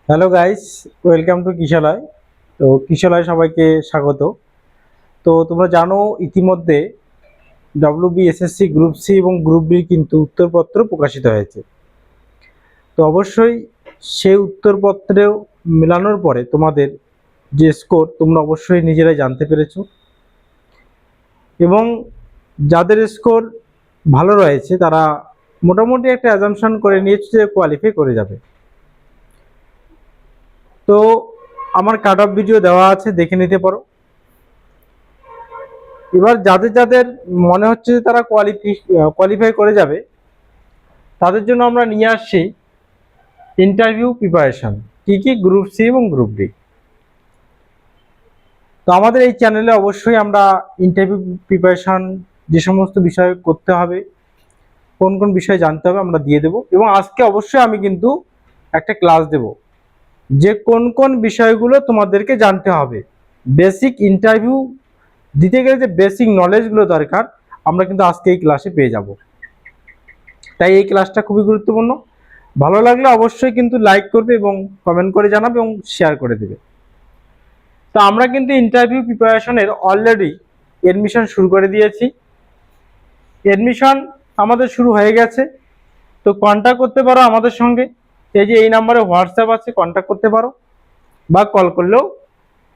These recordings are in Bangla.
Hello guys, welcome to Kishalay. তো কিশালয় সবাইকে স্বাগত। তো তোমরা জানো ইতিমধ্যে ডব্লিউবিএসএসসি গ্রুপ সি এবং গ্রুপ বি কিন্তু উত্তরপত্র প্রকাশিত হয়েছে। তো অবশ্যই সেই উত্তরপত্রেও মেলানোর পরে তোমাদের যে স্কোর তোমরা অবশ্যই নিজেরাই জানতে পেরেছো, এবং যাদের স্কোর ভালো রয়েছে তারা মোটামুটি একটা অ্যাজাম্পশন করে নিয়েছে যে কোয়ালিফাই করে যাবে। তো আমার কাট অফ ভিডিও দেওয়া আছে, দেখে নিতে পারো। এবার যাদের যাদের মনে হচ্ছে যে তারা কোয়ালিফাই করে যাবে, তাদের জন্য আমরা নিয়ে আসছি ইন্টারভিউ প্রিপারেশন, কি কি গ্রুপ সি এবং গ্রুপ ডি। তো আমাদের এই চ্যানেলে অবশ্যই আমরা ইন্টারভিউ প্রিপারেশন যে সমস্ত বিষয় করতে হবে, কোন কোন বিষয় জানতে হবে আমরা দিয়ে দেব। এবং আজকে অবশ্যই আমি কিন্তু একটা ক্লাস দেব যে কোন কোন বিষয়গুলো তোমাদেরকে জানতে হবে। বেসিক ইন্টারভিউ দিতে গেলে যে বেসিক নলেজগুলো দরকার আমরা কিন্তু আজকে এই ক্লাসে পেয়ে যাব। তাই এই ক্লাসটা খুবই গুরুত্বপূর্ণ। ভালো লাগলে অবশ্যই কিন্তু লাইক করবে এবং কমেন্ট করে জানাবে এবং শেয়ার করে দেবে। তো আমরা কিন্তু ইন্টারভিউ প্রিপারেশনের অলরেডি এডমিশন শুরু করে দিয়েছি। এডমিশন আমাদের শুরু হয়ে গেছে। তো কন্ট্যাক্ট করতে পারো আমাদের সঙ্গে, এই যে এই নাম্বারে হোয়াটসঅ্যাপ আছে, কন্ট্যাক্ট করতে পারো বা কল করলেও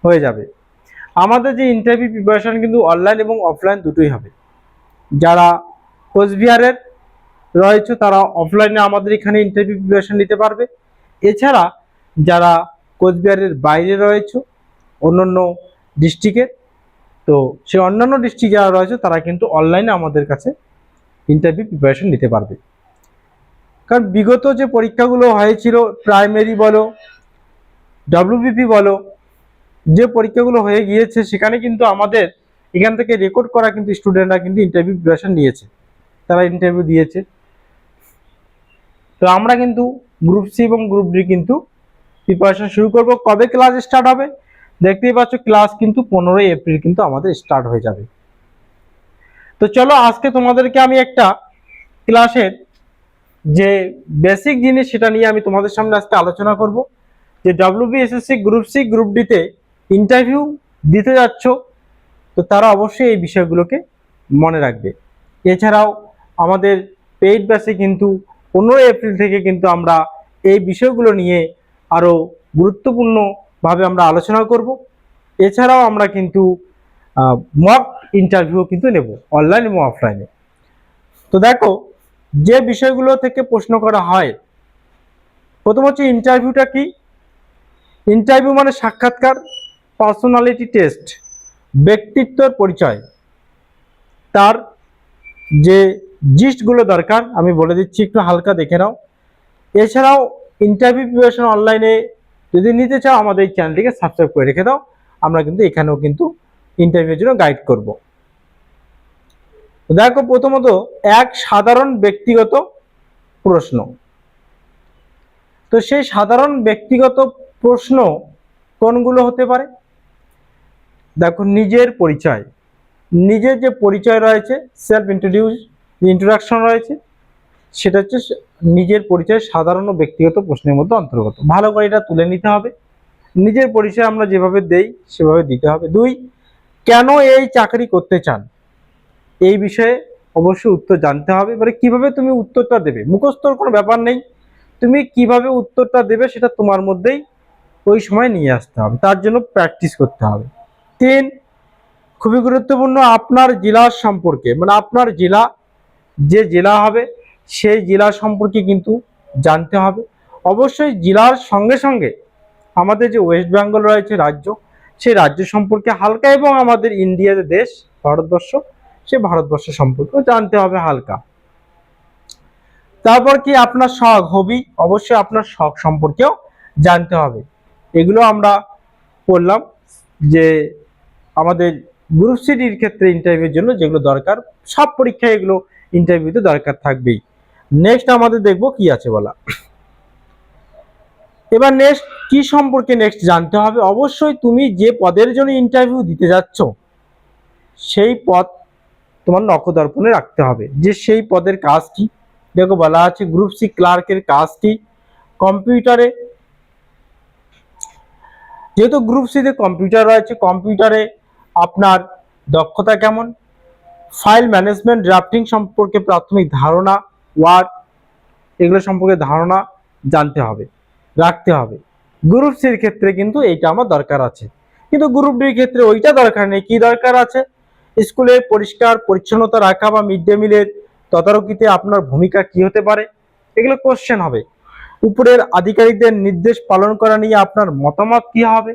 হয়ে যাবে। আমাদের যে ইন্টারভিউ প্রিপারেশন কিন্তু অনলাইন এবং অফলাইন দুটোই হবে। যারা কোচবিহারের রয়েছে তারা অফলাইনে আমাদের এখানে ইন্টারভিউ প্রিপারেশন নিতে পারবে। এছাড়া যারা কোচবিহারের বাইরে রয়েছে অন্যান্য ডিস্ট্রিক্টের, তো সে অন্যান্য ডিস্ট্রিক্ট যারা রয়েছে তারা কিন্তু অনলাইনে আমাদের কাছে ইন্টারভিউ প্রিপারেশন নিতে পারবে। কারণ বিগত যে পরীক্ষাগুলো হয়েছিল, প্রাইমারি বলো ডব্লিউবিপি বলো, যে পরীক্ষাগুলো হয়ে গিয়েছে সেখানে কিন্তু আমাদের এখান থেকে রেকর্ড করা কিন্তু স্টুডেন্টরা কিন্তু ইন্টারভিউ প্রিপারেশন নিয়েছে, তারা ইন্টারভিউ দিয়েছে। তো আমরা কিন্তু গ্রুপ সি এবং গ্রুপ ডি কিন্তু প্রিপারেশন শুরু করব। কবে ক্লাস স্টার্ট হবে দেখতেই পাচ্ছ, ক্লাস কিন্তু 15ই এপ্রিল কিন্তু আমাদের স্টার্ট হয়ে যাবে। তো চলো আজকে তোমাদেরকে আমি একটা ক্লাসের যে বেসিক জিনিস সেটা নিয়ে আমি তোমাদের সামনে আজকে আলোচনা করব। যে ডব্লিউবিএসএসসি গ্রুপ সি গ্রুপ ডিতে ইন্টারভিউ দিতে যাচ্ছ, তো তারা অবশ্যই এই বিষয়গুলোকে মনে রাখবে। এছাড়াও আমাদের পেইড ব্যাচে কিন্তু 15 এপ্রিল থেকে কিন্তু আমরা এই বিষয়গুলো নিয়ে আরো গুরুত্বপূর্ণভাবে আমরা আলোচনা করব। এছাড়াও আমরা কিন্তু মক ইন্টারভিউ কিন্তু নেব অনলাইন এবং অফলাইনে। তো দেখো, যে বিষয়গুলো থেকে প্রশ্ন করা হয়, প্রথম হচ্ছে ইন্টারভিউটা কি। ইন্টারভিউ মানে সাক্ষাৎকার, পার্সোনালিটি টেস্ট, ব্যক্তিত্বের পরিচয়। তার যে জিস্টগুলো দরকার আমি বলে দিচ্ছি, একটু হালকা দেখে নাও। এছাড়াও ইন্টারভিউ প্রিপারেশন অনলাইনে যদি নিতে চাও আমাদের এই চ্যানেলটিকে সাবস্ক্রাইব করে রেখে দাও। আমরা কিন্তু এখানেও কিন্তু ইন্টারভিউর জন্য গাইড করব। দেখো, প্রথমত এক সাধারণ ব্যক্তিগত প্রশ্ন। তো সেই সাধারণ ব্যক্তিগত প্রশ্ন কোনগুলো হতে পারে? দেখো, নিজের পরিচয়, নিজের যে পরিচয় রয়েছে, সেলফ ইন্ট্রোডাকশন রয়েছে, সেটা হচ্ছে নিজের পরিচয় সাধারণ ও ব্যক্তিগত প্রশ্নের মধ্যে অন্তর্গত। ভালো করে এটা তুলে নিতে হবে। নিজের পরিচয় আমরা যেভাবে দেই সেভাবে দিতে হবে। দুই, কেন এই চাকরি করতে চান, এই বিষয়ে অবশ্যই উত্তর জানতে হবে। এবারে কিভাবে তুমি উত্তরটা দেবে, মুখস্থর কোনো ব্যাপার নেই, তুমি কিভাবে উত্তরটা দেবে সেটা তোমার মধ্যেই ওই সময় নিয়ে আসতে হবে, তার জন্য প্র্যাকটিস করতে হবে। তিন, খুবই গুরুত্বপূর্ণ, আপনার জেলার সম্পর্কে, মানে আপনার জেলা, যে জেলা হবে সেই জেলা সম্পর্কে কিন্তু জানতে হবে। অবশ্যই জেলার সঙ্গে সঙ্গে আমাদের যে ওয়েস্ট বেঙ্গল রয়েছে রাজ্য, সেই রাজ্য সম্পর্কে হালকা, এবং আমাদের ইন্ডিয়ার দেশ ভারতবর্ষ, সে ভারতবর্ষ সম্পর্কেও জানতে হবে হালকা। তারপর কি, আপনার শখ, হবি, অবশ্যই আপনার শখ সম্পর্কেও জানতে হবে। এগুলো আমরা পড়লাম যে আমাদের গ্রুপ সিডির ক্ষেত্রে ইন্টারভিউর জন্য যেগুলো দরকার, সব পরীক্ষায় এগুলো ইন্টারভিউতে দরকার থাকবেই। নেক্সট আমাদের দেখবো কি আছে বলা। এবার নেক্সট কি সম্পর্কে নেক্সট জানতে হবে, অবশ্যই তুমি যে পদের জন্য ইন্টারভিউ দিতে যাচ্ছ সেই পদ তোমার নখদর্পণে রাখতে হবে, যে সেই পদের কাজ কি। দেখো বলা আছে গ্রুপ সি ক্লার্কের কাজ কি, কম্পিউটারে যেহেতু গ্রুপ সিতে কম্পিউটার রয়েছে, কম্পিউটারে আপনার দক্ষতা কেমন, ফাইল ম্যানেজমেন্ট ড্রাফটিং সম্পর্কে প্রাথমিক ধারণা, ওয়ার্ড এগুলো সম্পর্কে ধারণা জানতে হবে, রাখতে হবে। গ্রুপ সির ক্ষেত্রে কিন্তু এইটা আমার দরকার আছে, কিন্তু গ্রুপ ডির ক্ষেত্রে ওইটা দরকার নেই। কি দরকার আছে? স্কুলে পরিষ্কার পরিচ্ছন্নতা রাখা বা মিড ডে মিলের তদারকিতে আপনার ভূমিকা কি হতে পারে, এগুলো কোশ্চেন হবে। উপরের আধিকারিকদের নির্দেশ পালন করা নিয়ে আপনার মতামত কি হবে,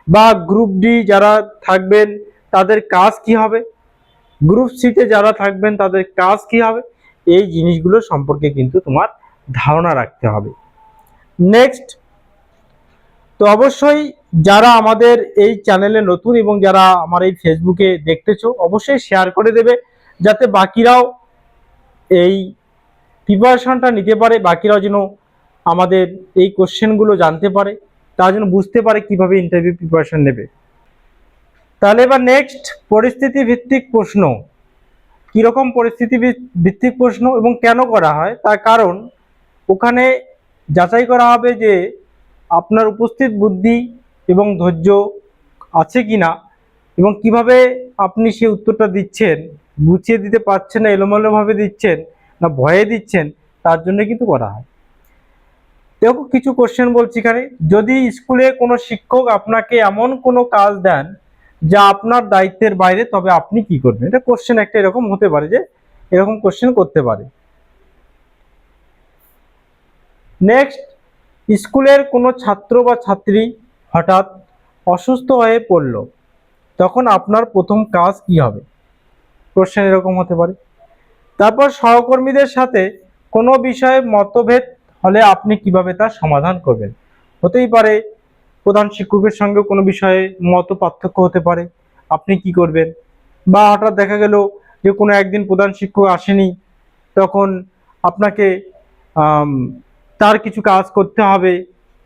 বা গ্রুপ ডি যারা থাকবেন তাদের কাজ কি হবে, গ্রুপ সিতে যারা থাকবেন তাদের কাজ কি হবে, এই জিনিসগুলো সম্পর্কে কিন্তু তোমার ধারণা রাখতে হবে। নেক্সট, তো অবশ্যই যারা আমাদের এই চ্যানেলে নতুন এবং যারা আমার এই ফেসবুকে দেখতেছো অবশ্যই শেয়ার করে দেবে, যাতে বাকিরাও এই প্রিপারেশনটা নিতে পারে, বাকিরাও যেন আমাদের এই কোশ্চেনগুলো জানতে পারে, তারা যেন বুঝতে পারে কিভাবে ইন্টারভিউ প্রিপারেশন নেবে। তাহলে এবার নেক্সট, পরিস্থিতি ভিত্তিক প্রশ্ন। কিরকম পরিস্থিতি ভিত্তিক প্রশ্ন এবং কেন করা হয় তার কারণ ওখানে যাচাই করা হবে যে আপনার উপস্থিত বুদ্ধি এবং ধৈর্য আছে কিনা, এবং কিভাবে আপনি সেই উত্তরটা দিচ্ছেন, গুছিয়ে দিতে পারছেন না এলোমেলোভাবে দিচ্ছেন না ভয়ে দিচ্ছেন, তার জন্য কিন্তু করা হয়। দেখো কিছু কোশ্চেন বলছি এখানে, যদি স্কুলে কোনো শিক্ষক আপনাকে এমন কোনো কাজ দেন যা আপনার দায়িত্বের বাইরে, তবে আপনি কি করবেন? এটা কোশ্চেন একটা এরকম হতে পারে, যে এরকম কোশ্চেন করতে পারে। নেক্সট, স্কুলের কোনো ছাত্র বা ছাত্রী হঠাৎ অসুস্থ হয়ে পড়ল, তখন আপনার প্রথম কাজ কি হবে? কোশ্চেন এরকম হতে পারে। তারপর সহকর্মীদের সাথে কোনো বিষয়ে মতভেদ হলে আপনি কিভাবে তার সমাধান করবেন? হতেই পারে প্রধান শিক্ষকের সঙ্গে কোনো বিষয়ে মত পার্থক্য হতে পারে, আপনি কি করবেন? বা হঠাৎ দেখা গেল যে কোনো একদিন প্রধান শিক্ষক আসেনি, তখন আপনাকে তার কিছু কাজ করতে হবে।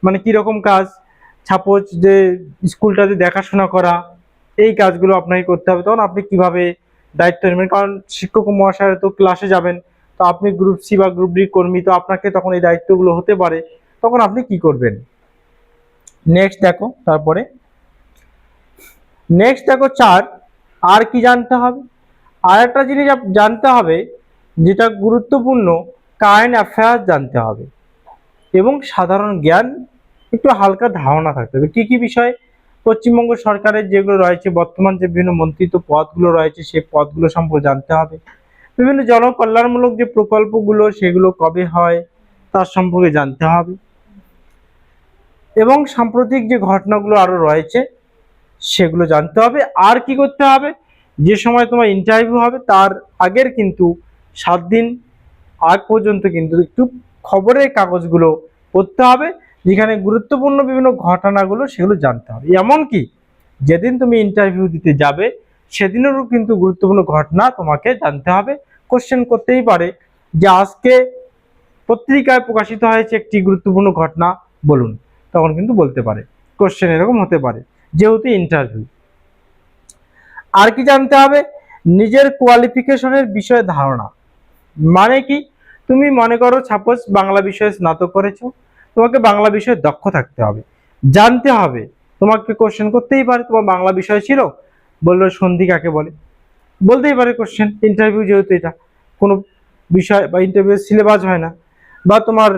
মানে কিরকম কাজ? সাপোজ যে স্কুলটাতে দেখাশোনা করা, এই কাজগুলো আপনাকে করতে হবে, তখন আপনি কিভাবে দায়িত্ব নেবেন? কারণ শিক্ষক মহাশয় তো ক্লাসে যাবেন, তো আপনি গ্রুপ সি বা গ্রুপ ডি কর্মী, তো আপনাকে তখন এই দায়িত্বগুলো হতে পারে, তখন আপনি কি করবেন? নেক্সট দেখো, তারপরে নেক্সট দেখো 4, আর কি জানতে হবে? আর একটা জিনিস জানতে হবে যেটা গুরুত্বপূর্ণ, কারেন্ট অ্যাফেয়ার্স জানতে হবে এবং সাধারণ জ্ঞান একটু হালকা ধারণা থাকতে হবে। কি কি বিষয়? পশ্চিমবঙ্গ সরকারের যেগুলো রয়েছে বর্তমান যে বিভিন্ন মন্ত্রিত্ব পদগুলো রয়েছে সেই পদগুলো সম্পর্কে জানতে হবে। বিভিন্ন জনকল্যাণমূলক যে প্রকল্পগুলো সেগুলো কবে হয় তার সম্পর্কে জানতে হবে, এবং সাম্প্রতিক যে ঘটনাগুলো আরো রয়েছে সেগুলো জানতে হবে। আর কি করতে হবে? যে সময় তোমার ইন্টারভিউ হবে তার আগের কিন্তু 7 দিন আগ পর্যন্ত কিন্তু একটু খবরের কাগজগুলো পড়তে হবে, যেখানে গুরুত্বপূর্ণ বিভিন্ন ঘটনাগুলো সেগুলো জানতে হবে। এমনকি যেদিন তুমি ইন্টারভিউ দিতে যাবে সেদিনেরও কিন্তু গুরুত্বপূর্ণ ঘটনা তোমাকে জানতে হবে। কোশ্চেন করতেই পারে যে আজকে পত্রিকায় প্রকাশিত হয়েছে একটি গুরুত্বপূর্ণ ঘটনা, বলুন, তখন কিন্তু বলতে পারে। কোশ্চেন এরকম হতে পারে যেহেতু ইন্টারভিউ। আর কি জানতে হবে? নিজের কোয়ালিফিকেশনের বিষয়ে ধারণা। মানে কি? তুমি মনে করো সাপোজ বাংলা বিষয়ে স্নাতক করেছো, তোমাকে বাংলা বিষয়ে দক্ষ থাকতে হবে, জানতে হবে। তোমাকে কোশ্চেন করতেই পারে, তোমার বাংলা বিষয় ছিল, বললো সন্ধি কাকে বলে, বলতেই পারে কোশ্চেন। ইন্টারভিউ যেহেতু এটা কোনো বিষয় বা ইন্টারভিউ সিলেবাস হয় না, বা তোমার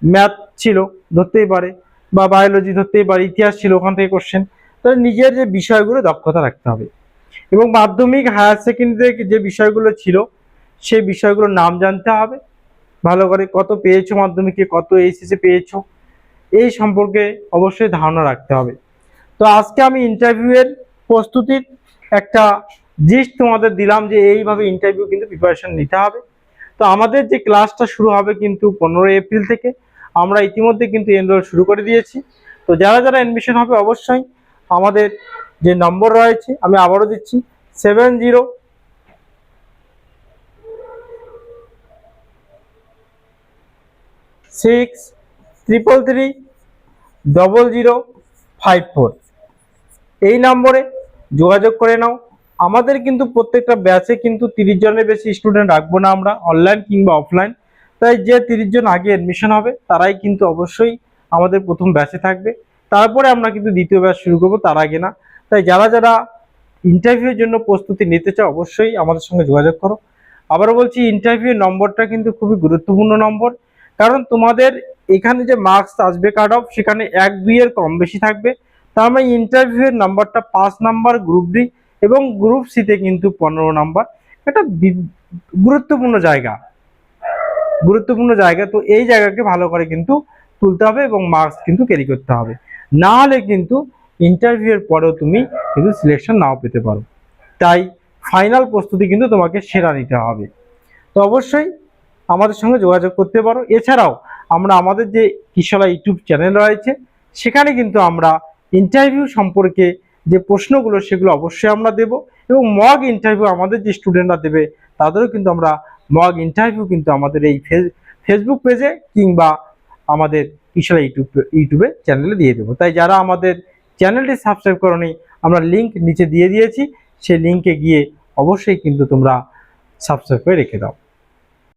ম্যাথ ছিল ধরতেই পারে, বা বায়োলজি ধরতেই পারে, ইতিহাস ছিল, ওখান থেকে কোশ্চেন। তাহলে নিজের যে বিষয়গুলো দক্ষতা রাখতে হবে, এবং মাধ্যমিক হায়ার সেকেন্ডারি যে বিষয়গুলো ছিল সেই বিষয়গুলোর নাম জানতে হবে ভালো করে, কত পেয়েছো মাধ্যমিকে, কত এইচএসে পেয়েছো, এই সম্পর্কে অবশ্যই ধারণা রাখতে হবে। তো আজকে আমি ইন্টারভিউয়ের প্রস্তুতির একটা জিস্ট তোমাদের দিলাম যে এইভাবে ইন্টারভিউ কিন্তু প্রিপারেশন নিতে হবে। তো আমাদের যে ক্লাসটা শুরু হবে কিন্তু 15 এপ্রিল থেকে, আমরা ইতিমধ্যে কিন্তু এনরোল শুরু করে দিয়েছি। তো যারা যারা অ্যাডমিশন হবে অবশ্যই আমাদের যে নম্বর রয়েছে আমি আবারও দিচ্ছি, 7063330054, এই নম্বরে যোগাযোগ করে নাও। আমাদের কিন্তু প্রত্যেকটা ব্যাচে কিন্তু 30 জনের বেশি স্টুডেন্ট রাখবো না আমরা, অনলাইন কিংবা অফলাইন। তাই যে 30 জন আগে অ্যাডমিশন হবে তারাই কিন্তু অবশ্যই আমাদের প্রথম ব্যাচে থাকবে, তারপরে আমরা কিন্তু দ্বিতীয় ব্যাচ শুরু করবো, তার আগে না। তাই যারা যারা ইন্টারভিউর জন্য প্রস্তুতি নিতে চাও অবশ্যই আমাদের সঙ্গে যোগাযোগ করো। আবারও বলছি, ইন্টারভিউ নম্বরটা কিন্তু খুবই গুরুত্বপূর্ণ নম্বর, কারণ তোমাদের এখানে যে মার্কস আসবে কাট অফ, সেখানে 1-2 এর কম বেশি থাকবে। তার মানে ইন্টারভিউয়ের নাম্বারটা 5 নাম্বার গ্রুপ ডি এবং গ্রুপ সিতে কিন্তু 15 নাম্বার। এটা গুরুত্বপূর্ণ জায়গা, গুরুত্বপূর্ণ জায়গা। তো এই জায়গাকে ভালো করে কিন্তু তুলতে হবে এবং মার্কস কিন্তু ক্যারি করতে হবে, না হলে কিন্তু ইন্টারভিউয়ের পরেও তুমি কিন্তু সিলেকশন নাও পেতে পারো। তাই ফাইনাল প্রস্তুতি কিন্তু তোমাকে সেরা নিতে হবে। তো অবশ্যই আমাদের সঙ্গে যোগাযোগ করতে পারো। এছাড়াও আমরা আমাদের যে কিশোরা ইউটিউব চ্যানেল রয়েছে, সেখানে কিন্তু আমরা ইন্টারভিউ সম্পর্কে যে প্রশ্নগুলো সেগুলো অবশ্যই আমরা দেব, এবং মক ইন্টারভিউ আমাদের যে স্টুডেন্টরা দেবে তাদেরও কিন্তু আমরা মক ইন্টারভিউ কিন্তু আমাদের এই ফেসবুক পেজে কিংবা আমাদের কিশোরা ইউটিউবে চ্যানেলে দিয়ে দেবো। তাই যারা আমাদের চ্যানেলটি সাবস্ক্রাইব করোনি, আমরা লিঙ্ক নিচে দিয়ে দিয়েছি, সেই লিঙ্কে গিয়ে অবশ্যই কিন্তু তোমরা সাবস্ক্রাইব করে রেখে দাও।